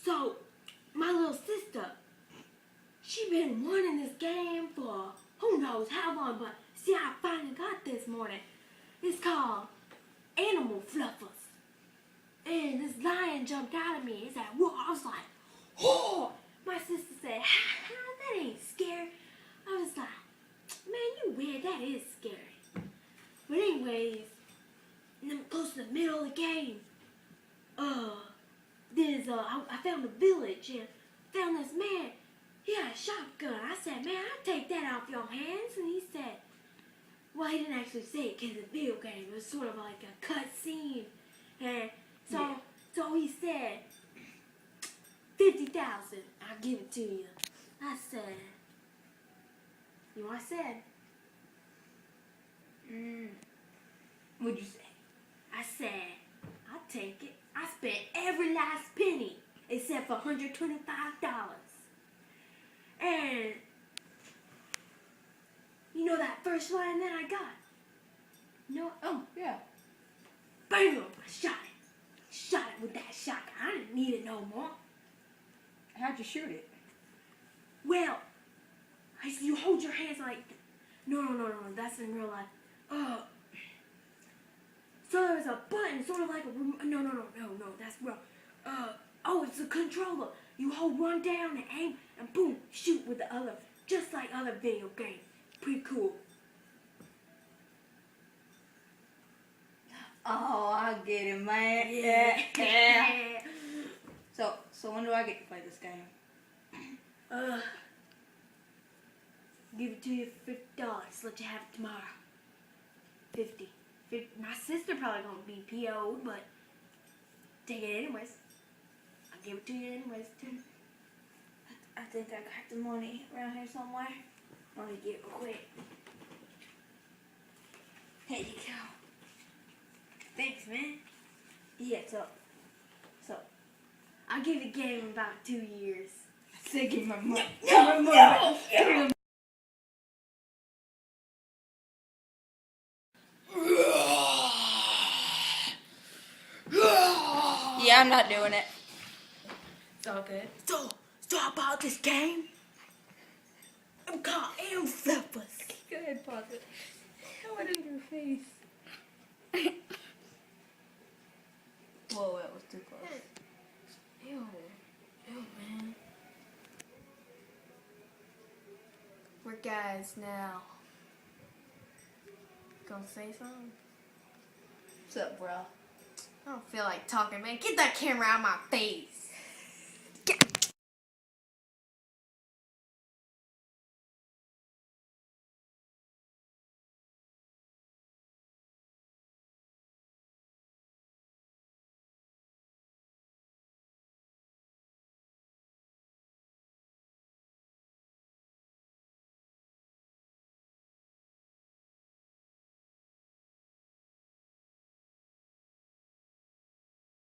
So, my little sister, she been wanting this game for who knows how long, but see, I finally got this morning. It's called Animal Fluffers. And this lion jumped out at me. He said, whoa. I was like, oh. My sister said, ha, that ain't scary. I was like, man, you weird. That is scary. But anyways, close to the middle of the game, I found a village and found this man. He had a shotgun. I said, man, I'll take that off your hands. And he said, well, he didn't actually say it because it's a video game. It was sort of like a cut scene. And so he said, 50,000. I'll give it to you. I said, you know what I said? What'd you say? I said, I'll take it. I spent every last penny except for $125. And you know that first line that I got? No. Oh, yeah. Bam! I shot it. Shot it with that shotgun. I didn't need it no more. How'd you shoot it? Well, you hold your hands like... No. That's in real life. So there's a button, sort of like a... No. That's real. It's a controller. You hold one down and aim, and boom, shoot with the other. Just like other video games. Pretty cool. Oh, I get it, man. Yeah. So when do I get to play this game? Give it to you for $50. Let you have it tomorrow. 50. My sister probably gonna be PO'd, but take it anyways. I'll give it to you anyways. I think I got the money around here somewhere. Let me get it real quick. Here you go. Thanks, man. Yeah, so I'll give the game about 2 years. Say give me my money. No. Yeah, I'm not doing it. It's all good. So about this game, I'm called Animal Fluffers. Go ahead, pause it. I went in your face. Whoa, that was too close. Ew, man. We're guys now. Gonna say something? What's up, bro? I don't feel like talking, man. Get that camera out of my face.